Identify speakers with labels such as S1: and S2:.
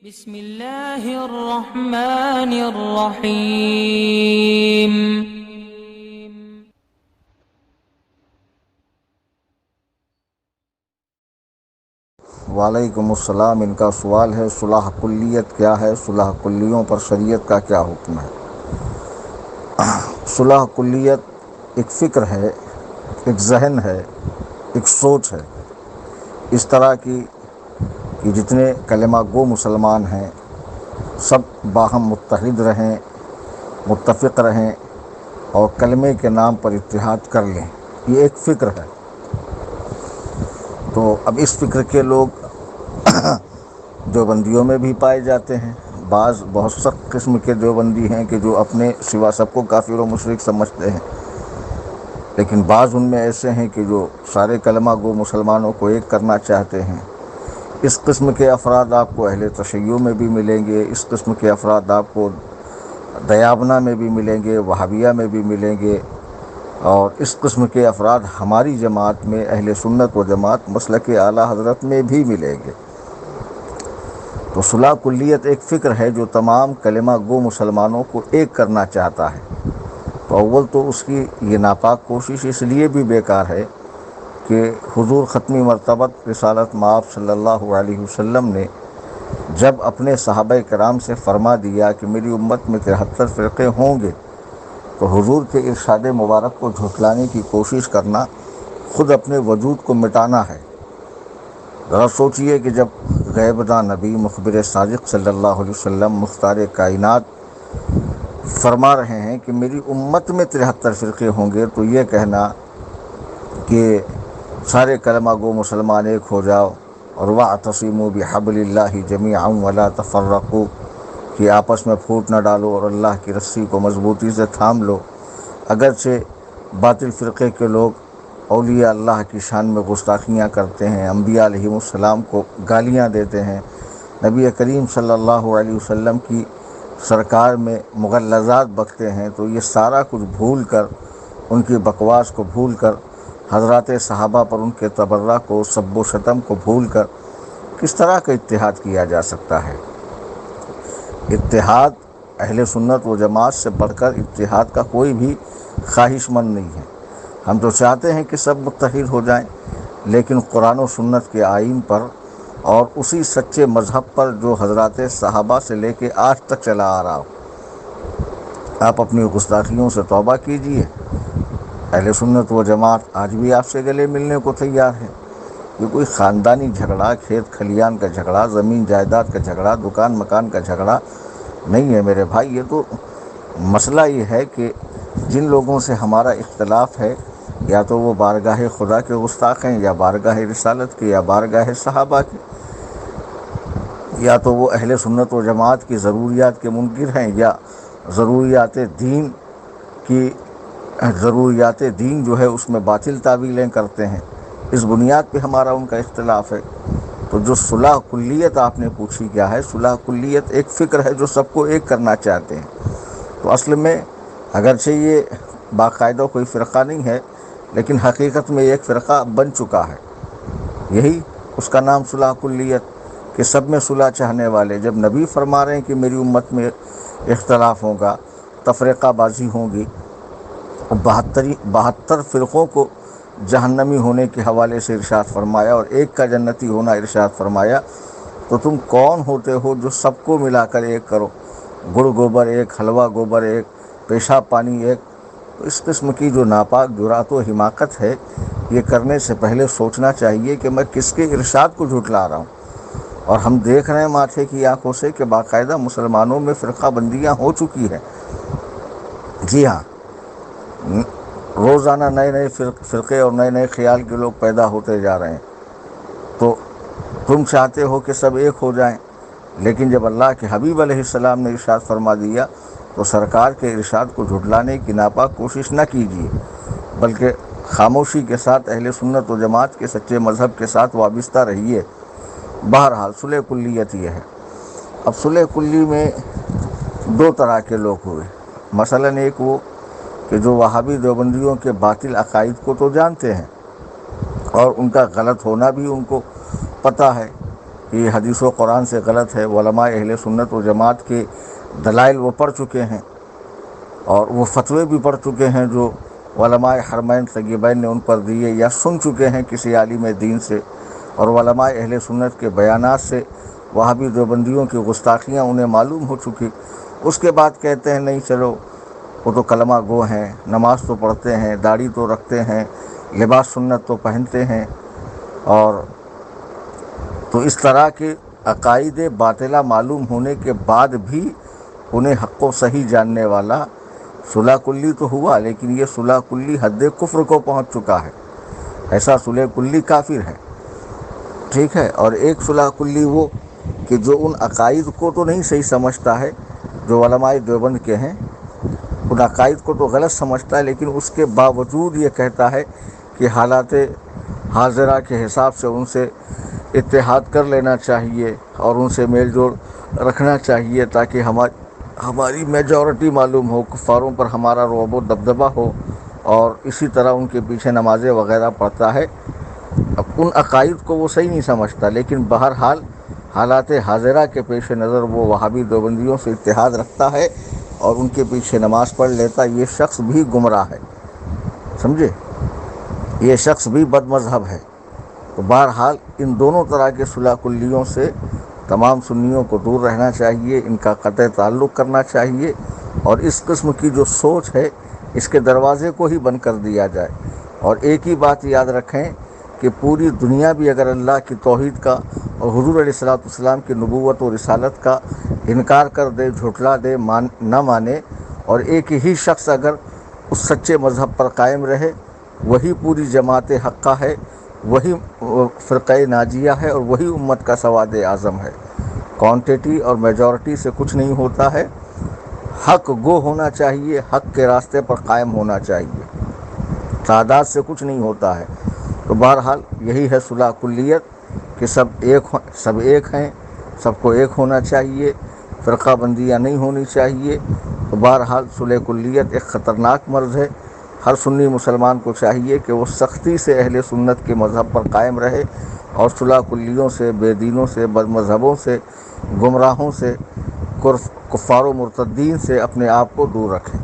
S1: بسم اللہ الرحمن الرحیم۔
S2: وعلیکم السلام۔ ان کا سوال ہے صلح کلیت کیا ہے؟ صلح کلیوں پر شریعت کا کیا حکم ہے؟ صلح کلیت ایک فکر ہے، ایک ذہن ہے، ایک سوچ ہے اس طرح کی کہ جتنے کلمہ گو مسلمان ہیں سب باہم متحد رہیں، متفق رہیں اور کلمے کے نام پر اتحاد کر لیں، یہ ایک فکر ہے۔ تو اب اس فکر کے لوگ دیوبندیوں میں بھی پائے جاتے ہیں۔ بعض بہت سخت قسم کے دیوبندی ہیں کہ جو اپنے سوا سب کو کافر و مشرک سمجھتے ہیں، لیکن بعض ان میں ایسے ہیں کہ جو سارے کلمہ گو مسلمانوں کو ایک کرنا چاہتے ہیں۔ اس قسم کے افراد آپ کو اہل تشیع میں بھی ملیں گے، اس قسم کے افراد آپ کو دیابنہ میں بھی ملیں گے، وہابیہ میں بھی ملیں گے، اور اس قسم کے افراد ہماری جماعت میں اہل سنت و جماعت مسلک اعلیٰ حضرت میں بھی ملیں گے۔ تو صلح کلیت ایک فکر ہے جو تمام کلمہ گو مسلمانوں کو ایک کرنا چاہتا ہے۔ تو اول تو اس کی یہ ناپاک کوشش اس لیے بھی بیکار ہے کہ حضور ختمی مرتبت رسالت مآب صلی اللہ علیہ وسلم نے جب اپنے صحابہ کرام سے فرما دیا کہ میری امت میں 73 فرقے ہوں گے، تو حضور کے ارشاد مبارک کو جھٹلانے کی کوشش کرنا خود اپنے وجود کو مٹانا ہے۔ ذرا سوچئے کہ جب غیب داں نبی مخبر صادق صلی اللہ علیہ وسلم مختار کائنات فرما رہے ہیں کہ میری امت میں 73 فرقے ہوں گے، تو یہ کہنا کہ سارے کلمہ گو مسلمان ایک ہو جاؤ اور وَاعْتَصِمُوا بِحَبْلِ اللَّهِ جَمِيعًا وَلَا تَفَرَّقُوا، کہ آپس میں پھوٹ نہ ڈالو اور اللہ کی رسی کو مضبوطی سے تھام لو۔ اگرچہ باطل فرقے کے لوگ اولیاء اللہ کی شان میں گستاخیاں کرتے ہیں، انبیاء علیہم السلام کو گالیاں دیتے ہیں، نبی کریم صلی اللہ علیہ وسلم کی سرکار میں مغلظات بکتے ہیں، تو یہ سارا کچھ بھول کر، ان کی بکواس کو بھول کر، حضرات صحابہ پر ان کے تبرہ کو، سب و شتم کو بھول کر کس طرح کا اتحاد کیا جا سکتا ہے؟ اتحاد اہل سنت و جماعت سے بڑھ کر اتحاد کا کوئی بھی خواہش مند نہیں ہے۔ ہم تو چاہتے ہیں کہ سب متحد ہو جائیں، لیکن قرآن و سنت کے آئین پر اور اسی سچے مذہب پر جو حضرات صحابہ سے لے کے آج تک چلا آ رہا ہو۔ آپ اپنی گستاخیوں سے توبہ کیجئے۔ اہل سنت و جماعت آج بھی آپ سے گلے ملنے کو تیار ہے۔ یہ کوئی خاندانی جھگڑا، کھیت کھلیان کا جھگڑا، زمین جائیداد کا جھگڑا، دکان مکان کا جھگڑا نہیں ہے میرے بھائی۔ یہ تو مسئلہ یہ ہے کہ جن لوگوں سے ہمارا اختلاف ہے، یا تو وہ بارگاہ خدا کے گستاخ ہیں، یا بارگاہ رسالت کے، یا بارگاہ صحابہ کے، یا تو وہ اہل سنت و جماعت کی ضروریات کے منکر ہیں، یا ضروریات دین جو ہے اس میں باطل تعویلیں کرتے ہیں۔ اس بنیاد پہ ہمارا ان کا اختلاف ہے۔ تو جو صلح کلیت آپ نے پوچھی کیا ہے، صلح کلیت ایک فکر ہے جو سب کو ایک کرنا چاہتے ہیں۔ تو اصل میں اگرچہ یہ باقاعدہ کوئی فرقہ نہیں ہے، لیکن حقیقت میں ایک فرقہ بن چکا ہے۔ یہی اس کا نام صلح کلیت، کہ سب میں صلح چاہنے والے۔ جب نبی فرما رہے ہیں کہ میری امت میں اختلاف ہوگا، تفرقہ بازی ہوگی، 72 فرقوں کو جہنمی ہونے کے حوالے سے ارشاد فرمایا اور ایک کا جنتی ہونا ارشاد فرمایا، تو تم کون ہوتے ہو جو سب کو ملا کر ایک کرو؟ گڑ گوبر ایک، حلوہ گوبر ایک، پیشاب پانی ایک۔ تو اس قسم کی جو ناپاک جرات و حماقت ہے، یہ کرنے سے پہلے سوچنا چاہیے کہ میں کس کے ارشاد کو جھٹلا رہا ہوں۔ اور ہم دیکھ رہے ہیں ماتھے کی آنکھوں سے کہ باقاعدہ مسلمانوں میں فرقہ بندیاں ہو چکی ہیں۔ جی ہاں، روزانہ نئے نئے فرقے اور نئے نئے خیال کے لوگ پیدا ہوتے جا رہے ہیں۔ تو تم چاہتے ہو کہ سب ایک ہو جائیں، لیکن جب اللہ کے حبیب علیہ السلام نے ارشاد فرما دیا تو سرکار کے ارشاد کو جھٹلانے کی ناپاک کوشش نہ کیجیے، بلکہ خاموشی کے ساتھ اہل سنت و جماعت کے سچے مذہب کے ساتھ وابستہ رہیے۔ بہرحال صلح کلیت یہ ہے۔ اب صلح کلی میں دو طرح کے لوگ ہوئے۔ مثلاً ایک وہ کہ جو وہابی دیوبندیوں کے باطل عقائد کو تو جانتے ہیں اور ان کا غلط ہونا بھی ان کو پتہ ہے، کہ یہ حدیث و قرآن سے غلط ہے، علماء اہل سنت و جماعت کے دلائل وہ پڑھ چکے ہیں اور وہ فتوے بھی پڑھ چکے ہیں جو علماء حرمین طیبین نے ان پر دیے یا سن چکے ہیں کسی عالم دین سے، اور علماء اہل سنت کے بیانات سے وہابی دیوبندیوں کی گستاخیاں انہیں معلوم ہو چکی، اس کے بعد کہتے ہیں نہیں چلو وہ تو کلمہ گو ہیں، نماز تو پڑھتے ہیں، داڑھی تو رکھتے ہیں، لباس سنت تو پہنتے ہیں، اور تو اس طرح کے عقائد باطلہ معلوم ہونے کے بعد بھی انہیں حق و صحیح جاننے والا صلح کلی تو ہوا، لیکن یہ صلح کلی حد کفر کو پہنچ چکا ہے، ایسا صلح کلی کافر ہے، ٹھیک ہے۔ اور ایک صلح کلی وہ کہ جو ان عقائد کو تو نہیں صحیح سمجھتا ہے جو علماء دیوبند کے ہیں، ان عقائد کو تو غلط سمجھتا ہے، لیکن اس کے باوجود یہ کہتا ہے کہ حالات حاضرہ کے حساب سے ان سے اتحاد کر لینا چاہیے اور ان سے میل جول رکھنا چاہیے تاکہ ہماری میجورٹی معلوم ہو، کفاروں پر ہمارا رعب و دبدبہ ہو، اور اسی طرح ان کے پیچھے نمازیں وغیرہ پڑھتا ہے۔ اب ان عقائد کو وہ صحیح نہیں سمجھتا، لیکن بہرحال حالات حاضرہ کے پیش نظر وہ وہابی دیوبندیوں سے اتحاد رکھتا ہے اور ان کے پیچھے نماز پڑھ لیتا، یہ شخص بھی گمراہ ہے، سمجھے، یہ شخص بھی بد مذہب ہے۔ تو بہرحال ان دونوں طرح کے صلح کلیوں سے تمام سنیوں کو دور رہنا چاہیے، ان کا قطع تعلق کرنا چاہیے، اور اس قسم کی جو سوچ ہے اس کے دروازے کو ہی بند کر دیا جائے۔ اور ایک ہی بات یاد رکھیں کہ پوری دنیا بھی اگر اللہ کی توحید کا اور حضور علیہ الصلوۃ والسلام کی نبوت و رسالت کا انکار کر دے، جھٹلا دے، نہ مانے، اور ایک ہی شخص اگر اس سچے مذہب پر قائم رہے، وہی پوری جماعت حقہ ہے، وہی فرقہ ناجیہ ہے، اور وہی امت کا سواد اعظم ہے۔ کوانٹٹی اور میجورٹی سے کچھ نہیں ہوتا ہے، حق گو ہونا چاہیے، حق کے راستے پر قائم ہونا چاہیے، تعداد سے کچھ نہیں ہوتا ہے۔ تو بہرحال یہی ہے صلح کلیت کہ سب ایک ہیں، سب کو ایک ہونا چاہیے، فرقہ بندیاں نہیں ہونی چاہیے۔ تو بہرحال صلح کلیت ایک خطرناک مرض ہے، ہر سنی مسلمان کو چاہیے کہ وہ سختی سے اہل سنت کے مذہب پر قائم رہے اور صلح کلیوں سے، بے دینوں سے، بد مذہبوں سے، گمراہوں سے، کفار و مرتدین سے اپنے آپ کو دور رکھیں۔